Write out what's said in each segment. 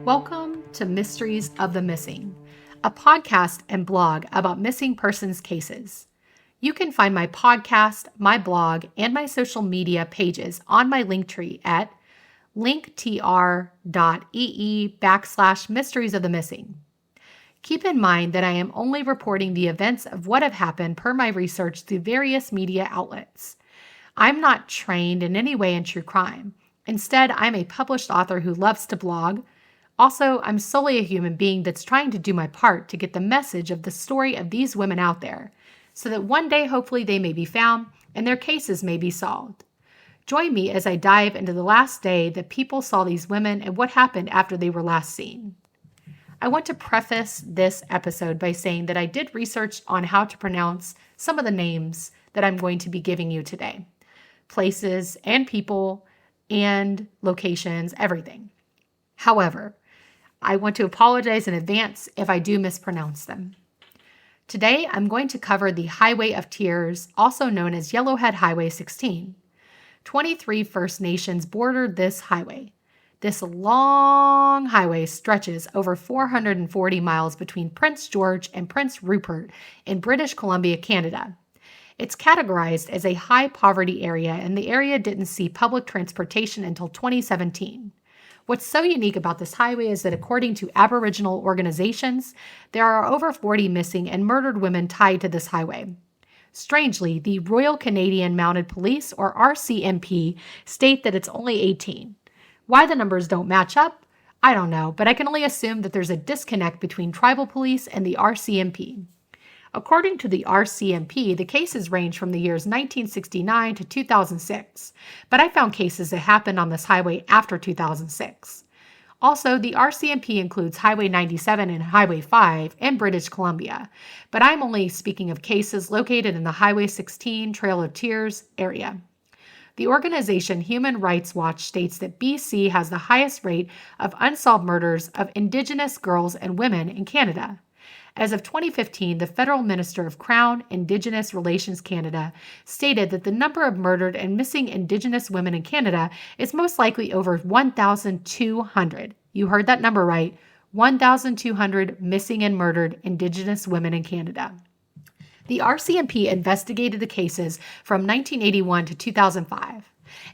Welcome to Mysteries of the Missing, a podcast and blog about missing persons cases. You can find my podcast, my blog, and my social media pages on my Linktree at linktr.ee/mysteries of the missing. Keep in mind that I am only reporting the events of what have happened per my research through various media outlets. I'm not trained in any way in true crime. Instead, I'm a published author who loves to blog. Also, I'm solely a human being that's trying to do my part to get the message of the story of these women out there, so that one day hopefully they may be found and their cases may be solved. Join me as I dive into the last day that people saw these women and what happened after they were last seen. I want to preface this episode by saying that I did research on how to pronounce some of the names that I'm going to be giving you today. Places and people and locations, everything. However, I want to apologize in advance if I do mispronounce them. Today, I'm going to cover the Highway of Tears, also known as Yellowhead Highway 16. 23 First Nations bordered this highway. This long highway stretches over 440 miles between Prince George and Prince Rupert in British Columbia, Canada. It's categorized as a high poverty area, and the area didn't see public transportation until 2017. What's so unique about this highway is that according to Aboriginal organizations, there are over 40 missing and murdered women tied to this highway. Strangely, the Royal Canadian Mounted Police, or RCMP, state that it's only 18. Why the numbers don't match up, I don't know, but I can only assume that there's a disconnect between tribal police and the RCMP. According to the RCMP, the cases range from the years 1969 to 2006, but I found cases that happened on this highway after 2006. Also, the RCMP includes Highway 97 and Highway 5 in British Columbia, but I'm only speaking of cases located in the Highway 16 Trail of Tears area. The organization Human Rights Watch states that BC has the highest rate of unsolved murders of Indigenous girls and women in Canada. As of 2015, the Federal Minister of Crown Indigenous Relations Canada stated that the number of murdered and missing Indigenous women in Canada is most likely over 1,200. You heard that number right, 1,200 missing and murdered Indigenous women in Canada. The RCMP investigated the cases from 1981 to 2005.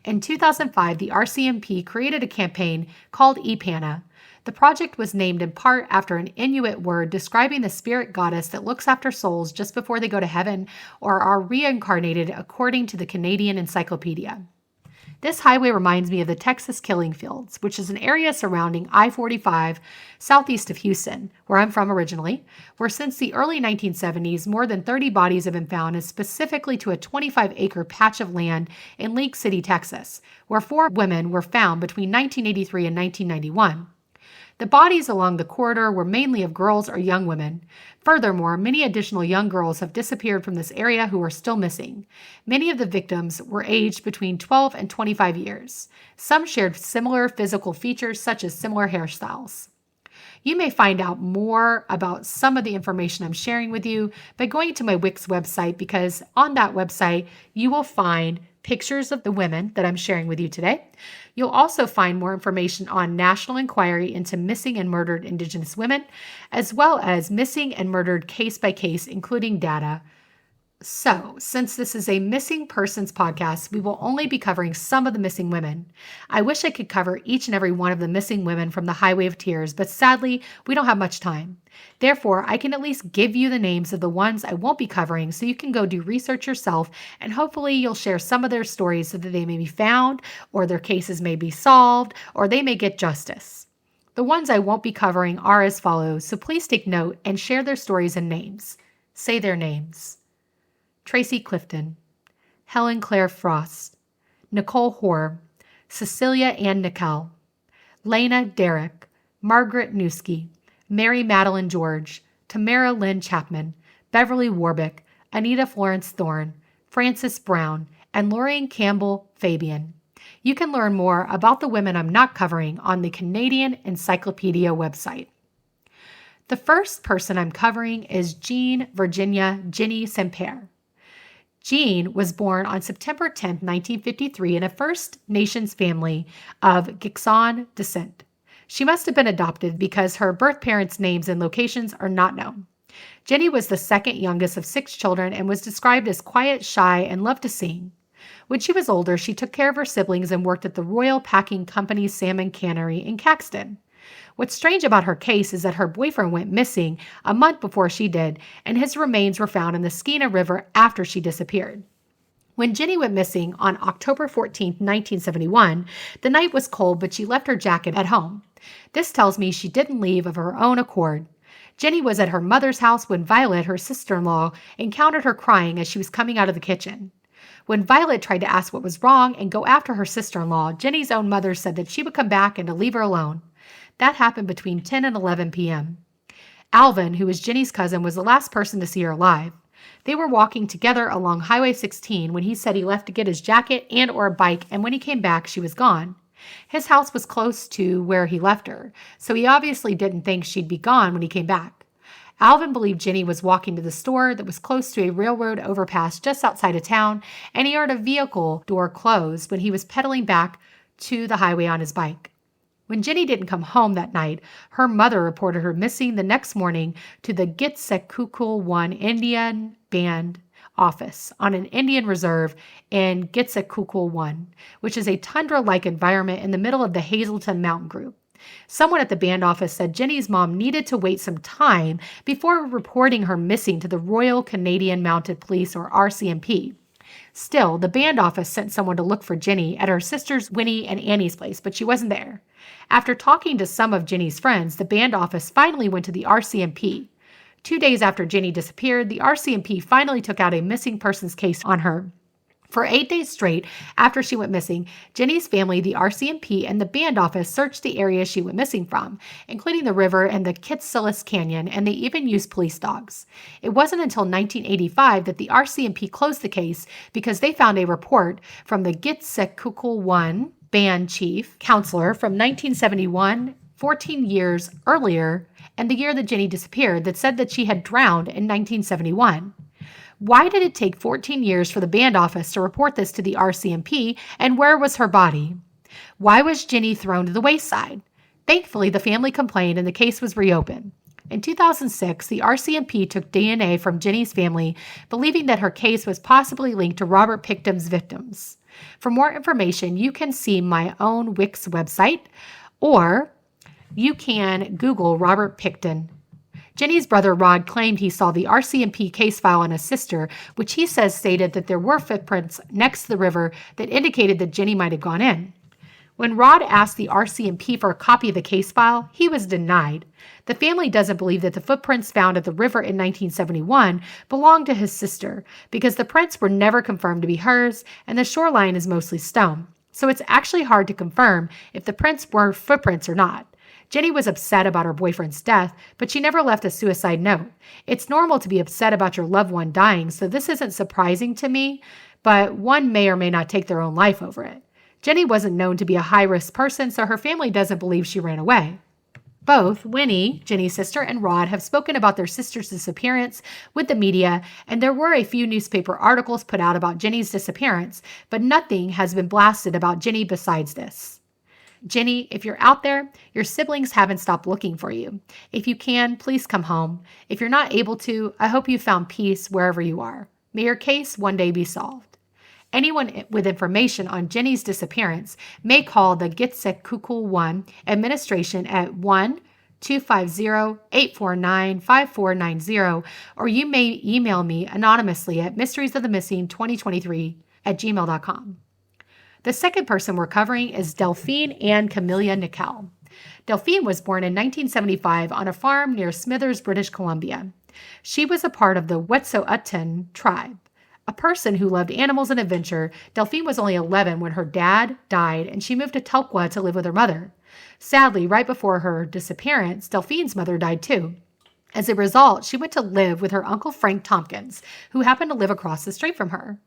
In 2005, the RCMP created a campaign called EPANA. The project was named in part after an Inuit word describing the spirit goddess that looks after souls just before they go to heaven or are reincarnated, according to the Canadian Encyclopedia. This highway reminds me of the Texas Killing Fields, which is an area surrounding I-45 southeast of Houston, where I'm from originally, where since the early 1970s, more than 30 bodies have been found, and specifically to a 25-acre patch of land in Lake City, Texas, where 4 women were found between 1983 and 1991. The bodies along the corridor were mainly of girls or young women. Furthermore, many additional young girls have disappeared from this area who are still missing. Many of the victims were aged between 12 and 25 years. Some shared similar physical features, such as similar hairstyles. You may find out more about some of the information I'm sharing with you by going to my Wix website, because on that website, you will find pictures of the women that I'm sharing with you today. You'll also find more information on National Inquiry into Missing and Murdered Indigenous Women, as well as missing and murdered case by case, including data. So, since this is a missing persons podcast, we will only be covering some of the missing women. I wish I could cover each and every one of the missing women from the Highway of Tears, but sadly, we don't have much time. Therefore, I can at least give you the names of the ones I won't be covering so you can go do research yourself, and hopefully you'll share some of their stories so that they may be found, or their cases may be solved, or they may get justice. The ones I won't be covering are as follows, so please take note and share their stories and names. Say their names. Tracy Clifton, Helen Claire Frost, Nicole Hoare, Cecilia Ann Nickel, Lena Derrick, Margaret Newski, Mary Madeline George, Tamara Lynn Chapman, Beverly Warbick, Anita Florence Thorne, Frances Brown, and Lorraine Campbell Fabian. You can learn more about the women I'm not covering on the Canadian Encyclopedia website. The first person I'm covering is Jean Virginia Ginny Semper. Jean was born on September 10, 1953, in a First Nations family of Gikson descent. She must have been adopted because her birth parents' names and locations are not known. Jenny was the second youngest of 6 children and was described as quiet, shy, and loved to sing. When she was older, she took care of her siblings and worked at the Royal Packing Company's salmon cannery in Caxton. What's strange about her case is that her boyfriend went missing a month before she did, and his remains were found in the Skeena River after she disappeared. When Jenny went missing on October 14, 1971, the night was cold, but she left her jacket at home. This tells me she didn't leave of her own accord. Jenny was at her mother's house when Violet, her sister-in-law, encountered her crying as she was coming out of the kitchen. When Violet tried to ask what was wrong and go after her sister-in-law, Jenny's own mother said that she would come back and to leave her alone. That happened between 10 and 11 p.m. Alvin, who was Jenny's cousin, was the last person to see her alive. They were walking together along Highway 16 when he said he left to get his jacket and or a bike, and when he came back, she was gone. His house was close to where he left her, so he obviously didn't think she'd be gone when he came back. Alvin believed Jenny was walking to the store that was close to a railroad overpass just outside of town, and he heard a vehicle door close when he was pedaling back to the highway on his bike. When Jenny didn't come home that night, her mother reported her missing the next morning to the Gitsekukul 1 Indian Band office on an Indian reserve in Gitsekukul 1, which is a tundra-like environment in the middle of the Hazelton Mountain Group. Someone at the band office said Jenny's mom needed to wait some time before reporting her missing to the Royal Canadian Mounted Police, or RCMP. Still, the band office sent someone to look for Jenny at her sisters Winnie and Annie's place, but she wasn't there. After talking to some of Jenny's friends, the band office finally went to the RCMP. 2 days after Jenny disappeared, the RCMP finally took out a missing persons case on her. For 8 days straight after she went missing, Jenny's family, the RCMP, and the band office searched the area she went missing from, including the river and the Kitsillas Canyon, and they even used police dogs. It wasn't until 1985 that the RCMP closed the case because they found a report from the Gitsekukul 1 band chief counselor from 1971, 14 years earlier, and the year that Jenny disappeared, that said that she had drowned in 1971. Why did it take 14 years for the band office to report this to the RCMP, and where was her body? Why was Jenny thrown to the wayside? Thankfully, the family complained and the case was reopened. In 2006, the RCMP took DNA from Jenny's family, believing that her case was possibly linked to Robert Picton's victims. For more information, you can see my own Wix website, or you can Google Robert Picton. Jenny's brother Rod claimed he saw the RCMP case file on his sister, which he says stated that there were footprints next to the river that indicated that Jenny might have gone in. When Rod asked the RCMP for a copy of the case file, he was denied. The family doesn't believe that the footprints found at the river in 1971 belonged to his sister because the prints were never confirmed to be hers and the shoreline is mostly stone. So it's actually hard to confirm if the prints were footprints or not. Jenny was upset about her boyfriend's death, but she never left a suicide note. It's normal to be upset about your loved one dying, so this isn't surprising to me, but one may or may not take their own life over it. Jenny wasn't known to be a high-risk person, so her family doesn't believe she ran away. Both Winnie, Jenny's sister, and Rod have spoken about their sister's disappearance with the media, and there were a few newspaper articles put out about Jenny's disappearance, but nothing has been blasted about Jenny besides this. Jenny, if you're out there, your siblings haven't stopped looking for you. If you can, please come home. If you're not able to, I hope you found peace wherever you are. May your case one day be solved. Anyone with information on Jenny's disappearance may call the Gitsekukul 1 administration at 1-250-849-5490, or you may email me anonymously at mysteriesofthemissing2023@gmail.com. The second person we're covering is Delphine Ann Camellia Nickel. Delphine was born in 1975 on a farm near Smithers, British Columbia. She was a part of the Wet'suwet'en tribe. A person who loved animals and adventure, Delphine was only 11 when her dad died and she moved to Telkwa to live with her mother. Sadly, right before her disappearance, Delphine's mother died too. As a result, she went to live with her Uncle Frank Tompkins, who happened to live across the street from her.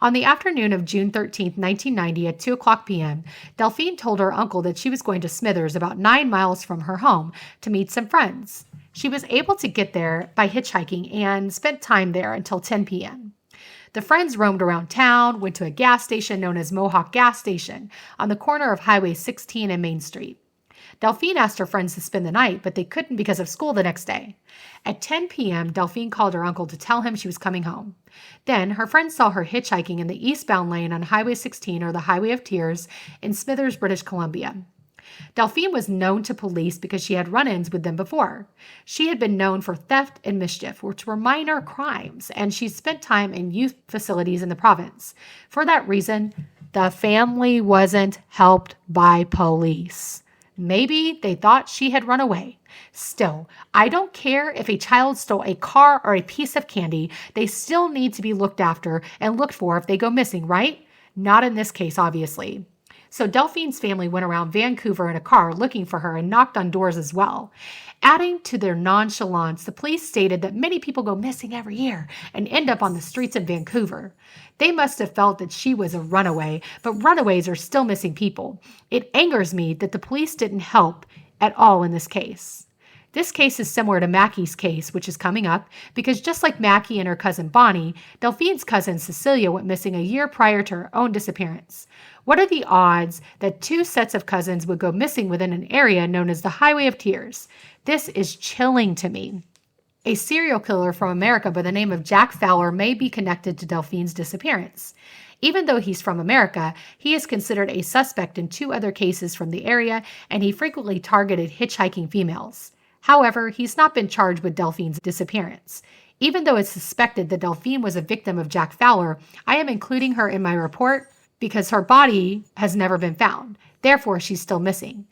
On the afternoon of June 13, 1990 at 2:00 p.m., Delphine told her uncle that she was going to Smithers, about 9 miles from her home, to meet some friends. She was able to get there by hitchhiking and spent time there until 10 p.m. The friends roamed around town, went to a gas station known as Mohawk Gas Station on the corner of Highway 16 and Main Street. Delphine asked her friends to spend the night, but they couldn't because of school the next day. At 10 p.m., Delphine called her uncle to tell him she was coming home. Then, her friends saw her hitchhiking in the eastbound lane on Highway 16, or the Highway of Tears, in Smithers, British Columbia. Delphine was known to police because she had run-ins with them before. She had been known for theft and mischief, which were minor crimes, and she spent time in youth facilities in the province. For that reason, the family wasn't helped by police. Maybe they thought she had run away. Still, I don't care if a child stole a car or a piece of candy. They still need to be looked after and looked for if they go missing, right? Not in this case, obviously. So Delphine's family went around Vancouver in a car looking for her and knocked on doors as well. Adding to their nonchalance, the police stated that many people go missing every year and end up on the streets of Vancouver. They must have felt that she was a runaway, but runaways are still missing people. It angers me that the police didn't help at all in this case. This case is similar to Mackie's case, which is coming up, because just like Mackie and her cousin Bonnie, Delphine's cousin Cecilia went missing a year prior to her own disappearance. What are the odds that two sets of cousins would go missing within an area known as the Highway of Tears? This is chilling to me. A serial killer from America by the name of Jack Fowler may be connected to Delphine's disappearance. Even though he's from America, he is considered a suspect in 2 other cases from the area, and he frequently targeted hitchhiking females. However, he's not been charged with Delphine's disappearance. Even though it's suspected that Delphine was a victim of Jack Fowler, I am including her in my report because her body has never been found. Therefore, she's still missing.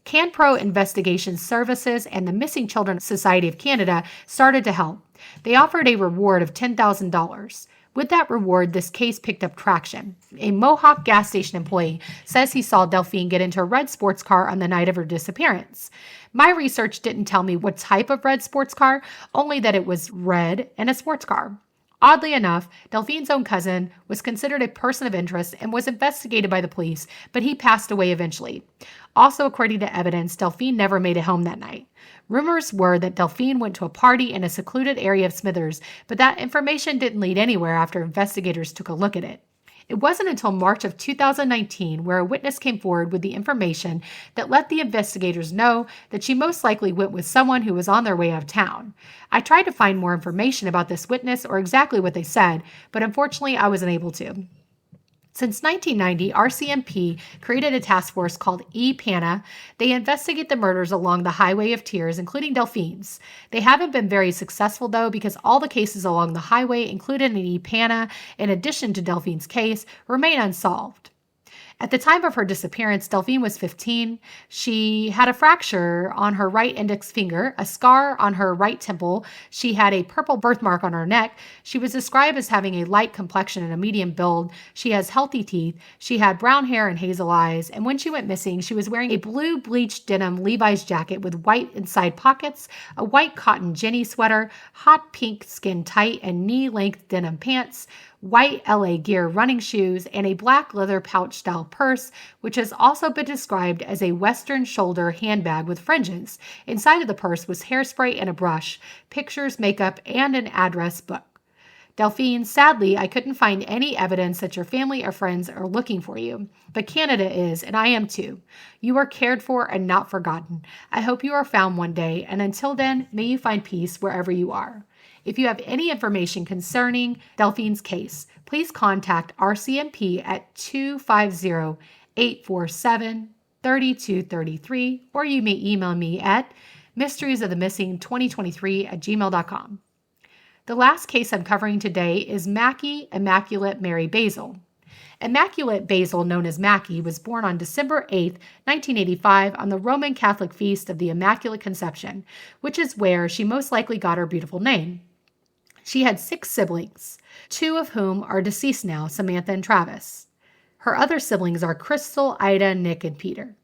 CanPro Investigation Services and the Missing Children Society of Canada started to help. They offered a reward of $10,000. With that reward, this case picked up traction. A Mohawk gas station employee says he saw Delphine get into a red sports car on the night of her disappearance. My research didn't tell me what type of red sports car, only that it was red and a sports car. Oddly enough, Delphine's own cousin was considered a person of interest and was investigated by the police, but he passed away eventually. Also, according to evidence, Delphine never made it home that night. Rumors were that Delphine went to a party in a secluded area of Smithers, but that information didn't lead anywhere after investigators took a look at it. It wasn't until March of 2019 where a witness came forward with the information that let the investigators know that she most likely went with someone who was on their way out of town. I tried to find more information about this witness or exactly what they said, but unfortunately I wasn't able to. Since 1990, RCMP created a task force called EPANA. They investigate the murders along the Highway of Tears, including Delphine's. They haven't been very successful, though, because all the cases along the highway included in EPANA, in addition to Delphine's case, remain unsolved. At the time of her disappearance, Delphine was 15. She had a fracture on her right index finger, a scar on her right temple. She had a purple birthmark on her neck. She was described as having a light complexion and a medium build. She has healthy teeth. She had brown hair and hazel eyes. And when she went missing, she was wearing a blue bleached denim Levi's jacket with white inside pockets, a white cotton Jenny sweater, hot pink skin tight and knee-length denim pants, white LA Gear running shoes, and a black leather pouch-style purse, which has also been described as a western shoulder handbag with fringes. Inside of the purse was hairspray and a brush, pictures, makeup, and an address book. Delphine, sadly, I couldn't find any evidence that your family or friends are looking for you, but Canada is, and I am too. You are cared for and not forgotten. I hope you are found one day, and until then, may you find peace wherever you are. If you have any information concerning Delphine's case, please contact RCMP at 250-847-3233, or you may email me at mysteriesofthemissing2023@gmail.com. The last case I'm covering today is Mackie Immaculate Mary Basil. Immaculate Basil, known as Mackie, was born on December 8, 1985, on the Roman Catholic feast of the Immaculate Conception, which is where she most likely got her beautiful name. She had 6 siblings, 2 of whom are deceased now, Samantha and Travis. Her other siblings are Crystal, Ida, Nick, and Peter.